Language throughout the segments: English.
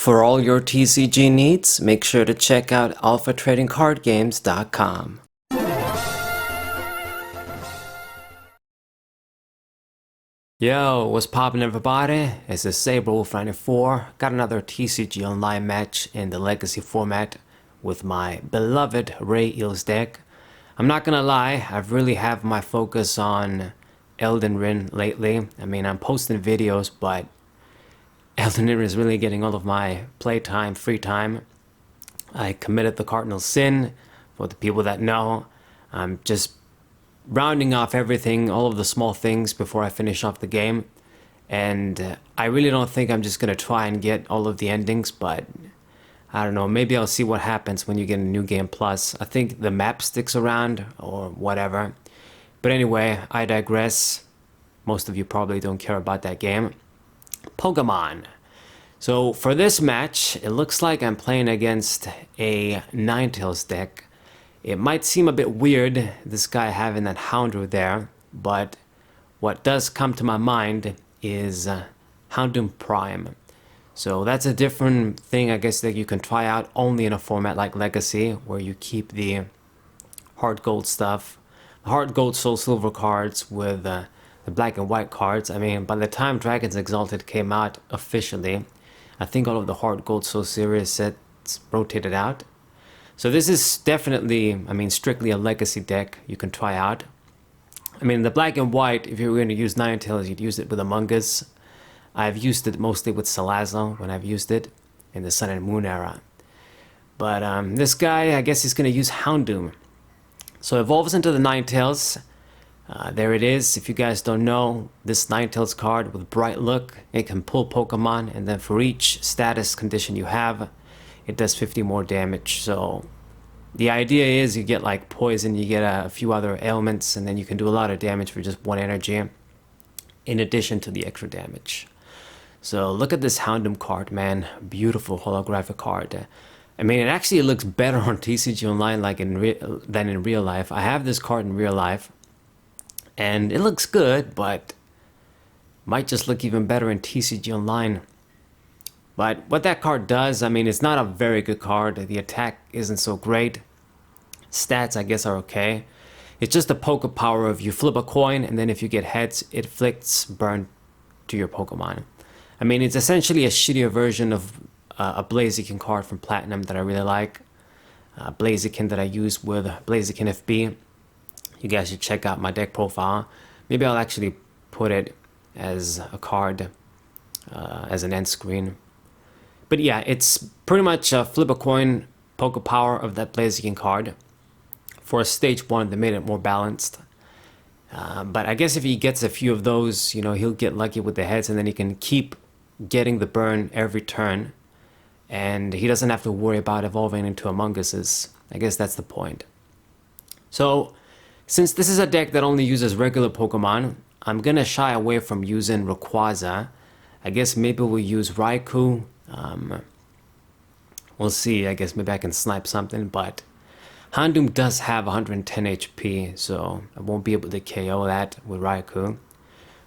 For all your TCG needs, make sure to check out alphatradingcardgames.com. Yo, what's poppin' everybody? It's the Saberwolf94. Got another TCG Online match in the Legacy format with my beloved Rayeels deck. I'm not gonna lie, I've really have my focus on Elden Ring lately. I mean, I'm posting videos, but Elden Ring is really getting all of my playtime, free time. I committed the cardinal sin, for the people that know. I'm just rounding off everything, all of the small things before I finish off the game. And I really don't think I'm just gonna try and get all of the endings, but I don't know, maybe I'll see what happens when you get a new game plus. I think the map sticks around or whatever. But anyway, I digress. Most of you probably don't care about that game. Pokemon. So for this match, it looks like I'm playing against a Ninetales deck. It might seem a bit weird, this guy having that Houndoom there, but what does come to my mind is Houndoom Prime. So that's a different thing, I guess, that you can try out only in a format like Legacy, where you keep the hard gold stuff, hard gold soul silver cards with the black and white cards. I mean, by the time Dragons Exalted came out officially, I think all of the hard gold soul series sets rotated out. So this is definitely, I mean, strictly a Legacy deck you can try out. I mean, the black and white, if you were going to use Ninetales, you'd use it with Among Us. I've used it mostly with Salazzle when I've used it in the Sun and Moon era. But this guy, I guess he's going to use Houndoom. So evolves into the Ninetales. There it is. If you guys don't know, this Ninetales card with Bright Look, it can pull Pokemon, and then for each status condition you have, it does 50 more damage. So the idea is you get like poison, you get a few other ailments, and then you can do a lot of damage for just one energy in addition to the extra damage. So look at this Houndoom card, man. Beautiful holographic card. I mean, it actually looks better on TCG Online like than in real life. I have this card in real life and it looks good, but might just look even better in TCG Online. But what that card does, I mean, it's not a very good card. The attack isn't so great. Stats, I guess, are okay. It's just the poker power of you flip a coin, and then if you get heads, it inflicts burn to your Pokemon. I mean, it's essentially a shittier version of a Blaziken card from Platinum that I really like. Blaziken that I use with Blaziken FB. You guys should check out my deck profile. Maybe I'll actually put it as a card, as an end screen. But yeah, it's pretty much a flip a coin poker power of that Blaziken card. For stage 1, they made it more balanced. But I guess if he gets a few of those, you know, he'll get lucky with the heads, and then he can keep getting the burn every turn. And he doesn't have to worry about evolving into Among Us's. I guess that's the point. So, since this is a deck that only uses regular Pokemon, I'm gonna shy away from using Rayquaza. I guess maybe we'll use Raikou. We'll see. I guess maybe I can snipe something, but Houndoom does have 110 HP, so I won't be able to KO that with Raikou.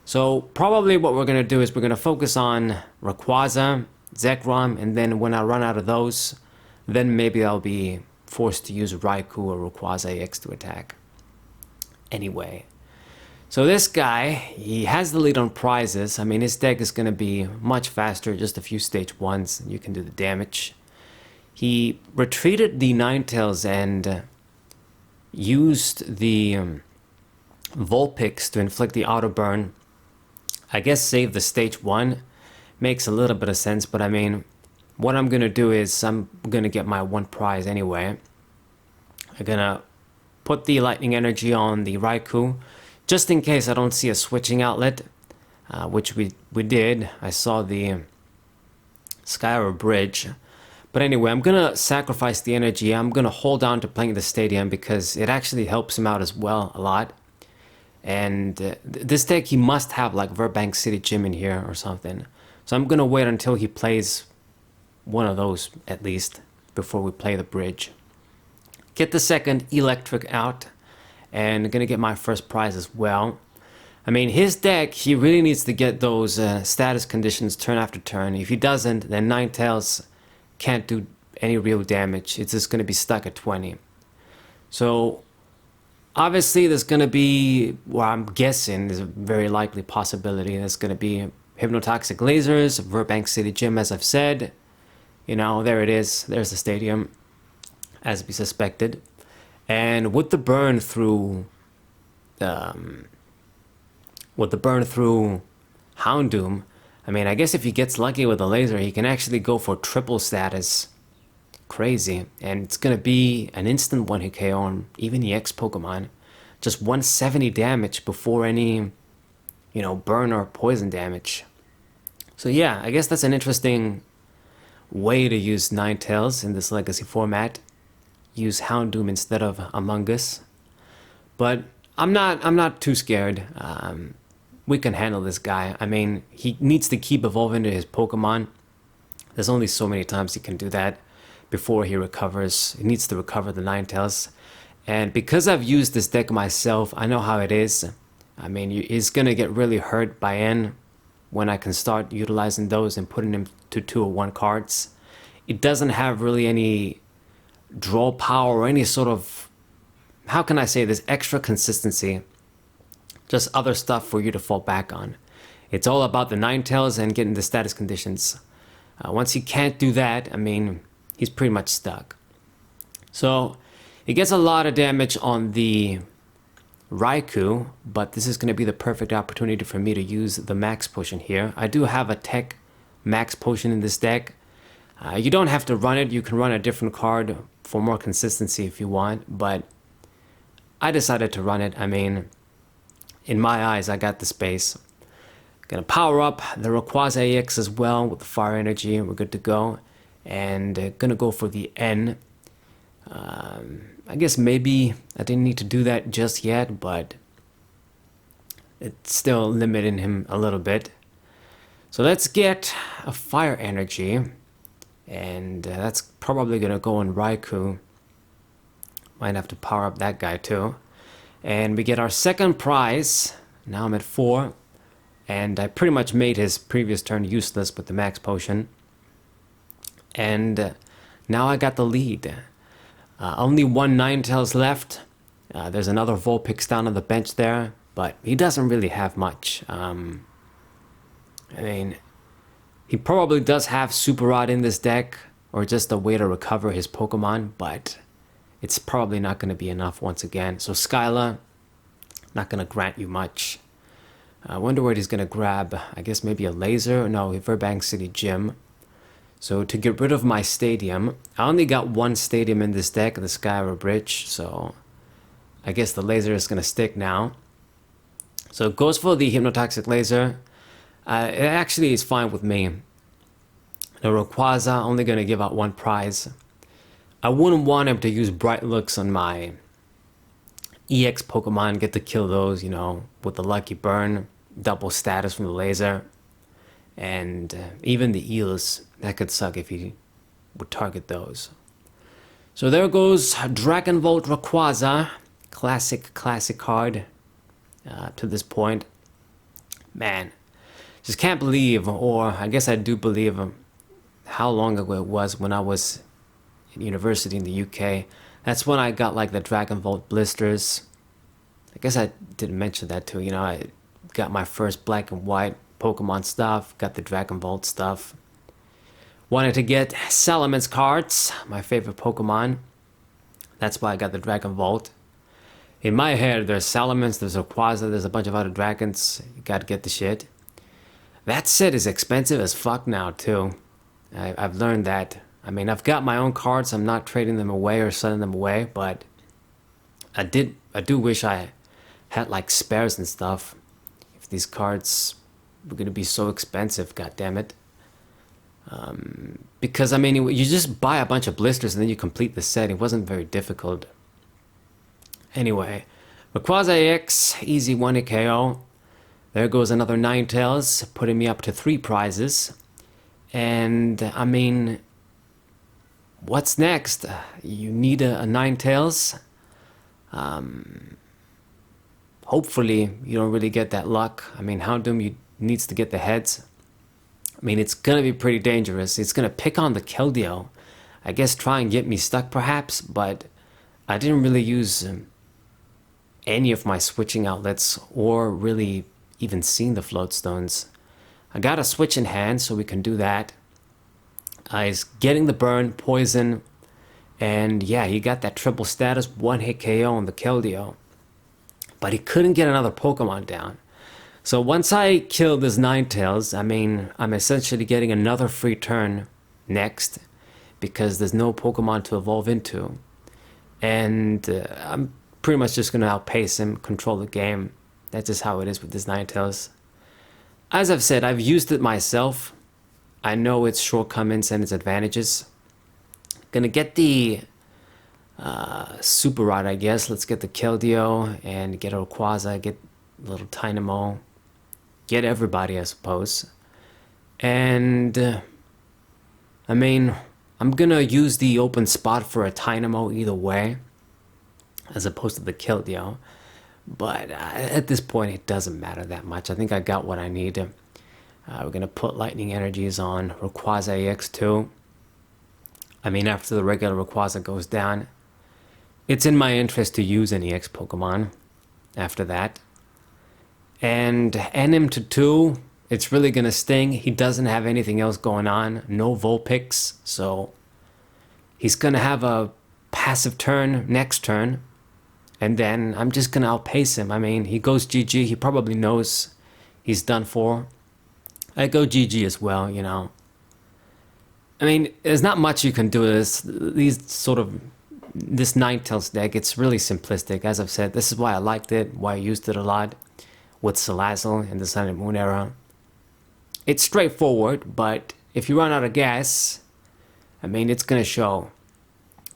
So probably what we're going to do is we're going to focus on Rayquaza, Zekrom, and then when I run out of those, then maybe I'll be forced to use Raikou or Rayquaza EX to attack. Anyway, so this guy, he has the lead on prizes. I mean, his deck is going to be much faster, just a few stage 1s, and you can do the damage. He retreated the Ninetales and used the Vulpix to inflict the auto burn. I guess save the stage 1. Makes a little bit of sense, but I mean, what I'm going to do is I'm going to get my one prize anyway. I'm going to put the lightning energy on the Raikou, just in case I don't see a switching outlet, which we did. I saw the Skyward Bridge. But anyway, I'm going to sacrifice the energy. I'm going to hold on to playing the stadium because it actually helps him out as well a lot. And this deck, he must have like Verbank City Gym in here or something. So I'm going to wait until he plays one of those at least before we play the bridge. Get the second eelektrik out, and I'm going to get my first prize as well. I mean, his deck, he really needs to get those status conditions turn after turn. If he doesn't, then Ninetales can't do any real damage. It's just going to be stuck at 20. So, obviously, there's going to be, well, I'm guessing, there's a very likely possibility there's going to be Hypnotoxic Lasers, Burbank City Gym, as I've said. You know, there it is. There's the stadium, as we suspected. And with the burn through Houndoom, I mean, I guess if he gets lucky with a laser, he can actually go for triple status. Crazy. And it's gonna be an instant 1-hit KO on even the X Pokemon. Just 170 damage before any, you know, burn or poison damage. So yeah, I guess that's an interesting way to use Ninetales in this Legacy format. Use Houndoom instead of Among Us. But I'm not too scared. We can handle this guy. I mean, he needs to keep evolving to his Pokemon. There's only so many times he can do that before he recovers. He needs to recover the Ninetales. And because I've used this deck myself, I know how it is. I mean, he's going to get really hurt by N when I can start utilizing those and putting him to 2-1 cards. It doesn't have really any draw power or any sort of, how can I say this, extra consistency. Just other stuff for you to fall back on. It's all about the Ninetales and getting the status conditions. Once he can't do that, I mean, he's pretty much stuck. So, it gets a lot of damage on the Raikou, but this is going to be the perfect opportunity for me to use the Max Potion here. I do have a Tech Max Potion in this deck. You don't have to run it. You can run a different card for more consistency if you want, but I decided to run it. I mean, in my eyes, I got the space. Gonna power up the Rayquaza EX as well with the Fire Energy. We're good to go. And gonna go for the N. I guess maybe I didn't need to do that just yet, but it's still limiting him a little bit. So let's get a Fire Energy. And that's probably gonna go on Raikou. Might have to power up that guy too. And we get our second prize. Now I'm at 4. And I pretty much made his previous turn useless with the Max Potion. And now I got the lead. Only one Ninetales left. There's another Vulpix down on the bench there. But he doesn't really have much. I mean, he probably does have Super Rod in this deck. Or just a way to recover his Pokemon. But it's probably not going to be enough once again. So Skyla, not going to grant you much. I wonder what he's going to grab. I guess maybe a laser? No, Burbank City Gym. So to get rid of my stadium, I only got one stadium in this deck, the Skyra Bridge. So I guess the laser is going to stick now. So it goes for the Hypnotoxic Laser. It actually is fine with me. The Rayquaza, only going to give out one prize. I wouldn't want him to use Bright Looks on my EX Pokemon, get to kill those, you know, with the Lucky Burn, double status from the laser. And even the Eels, that could suck if he would target those. So there goes Dragon Volt Rayquaza, classic card to this point. Man, just can't believe, or I guess I do believe, how long ago it was when I was in university in the UK. That's when I got like the Dragon Volt blisters. I guess I didn't mention that too. You know, I got my first black and white Pokemon stuff, got the Dragon Volt stuff. Wanted to get Salamence cards, my favorite Pokemon. That's why I got the Dragon Volt. In my head, there's Salamence, there's Rayquaza, there's a bunch of other dragons. You gotta get the shit. That set is expensive as fuck now too. I've learned that. I mean, I've got my own cards. I'm not trading them away or selling them away, but I do wish I had like spares and stuff. If these cards were gonna be so expensive, god damn it. Because I mean, you just buy a bunch of blisters and then you complete the set. It wasn't very difficult. Anyway, Rayquaza EX, easy 1-hit KO. There goes another Ninetales, putting me up to 3 prizes. And I mean, what's next? You need a Ninetales. hopefully you don't really get that luck. I mean, Houndoom needs to get the heads. I mean, it's gonna be pretty dangerous. It's gonna pick on the Keldeo. I guess try and get me stuck perhaps, but I didn't really use any of my switching outlets or really even seen the float stones. I got a switch in hand, so we can do that. He's getting the burn, poison, and yeah, he got that triple status, one hit KO on the Keldeo. But he couldn't get another Pokemon down. So once I kill this Ninetales, I mean, I'm essentially getting another free turn next because there's no Pokemon to evolve into. And I'm pretty much just going to outpace him, control the game. That's just how it is with this Ninetales. As I've said, I've used it myself. I know its shortcomings and its advantages. Gonna get the Super Rod, I guess. Let's get the Keldeo and get a rayquaza, get a little Dynamo. Get everybody, I suppose. And I mean, I'm gonna use the open spot for a Dynamo either way, as opposed to the Keldeo. But at this point, it doesn't matter that much. I think I got what I need. We're gonna put Lightning Energies on Rayquaza EX2. I mean, after the regular Rayquaza goes down, it's in my interest to use an EX Pokemon after that. And end him to 2, it's really gonna sting. He doesn't have anything else going on, no Vulpix, so he's gonna have a passive turn next turn, and then I'm just gonna outpace him. I mean, he goes GG, he probably knows he's done for. I go GG as well, you know. I mean, there's not much you can do with this. This Ninetales deck, it's really simplistic. As I've said, this is why I liked it, why I used it a lot with Salazzle in the Sun and Moon era. It's straightforward, but if you run out of gas, I mean, it's gonna show.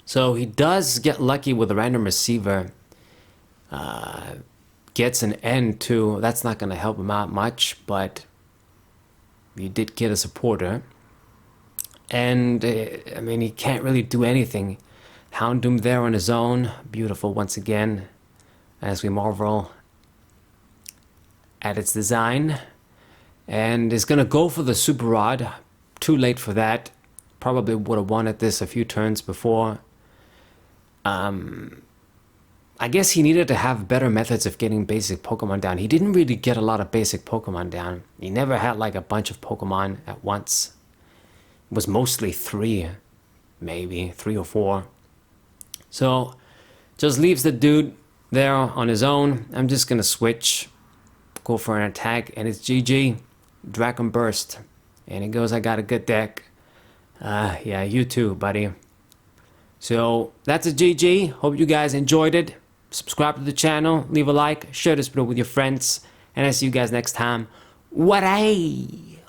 So he does get lucky with a random receiver. Gets an end too. That's not gonna help him out much, but you did get a supporter. And I mean, he can't really do anything. Houndoom there on his own. Beautiful once again, as we marvel at its design. And is gonna go for the Super Rod. Too late for that. Probably would have wanted this a few turns before. I guess he needed to have better methods of getting basic Pokemon down. He didn't really get a lot of basic Pokemon down. He never had like a bunch of Pokemon at once. It was mostly 3, maybe 3 or 4. So just leaves the dude there on his own. I'm just gonna switch, go for an attack, and it's GG. Dragon Burst. And it goes, I got a good deck. Yeah, you too, buddy. So that's a GG. Hope you guys enjoyed it. Subscribe to the channel, leave a like, share this video with your friends, and I'll see you guys next time. What-ay?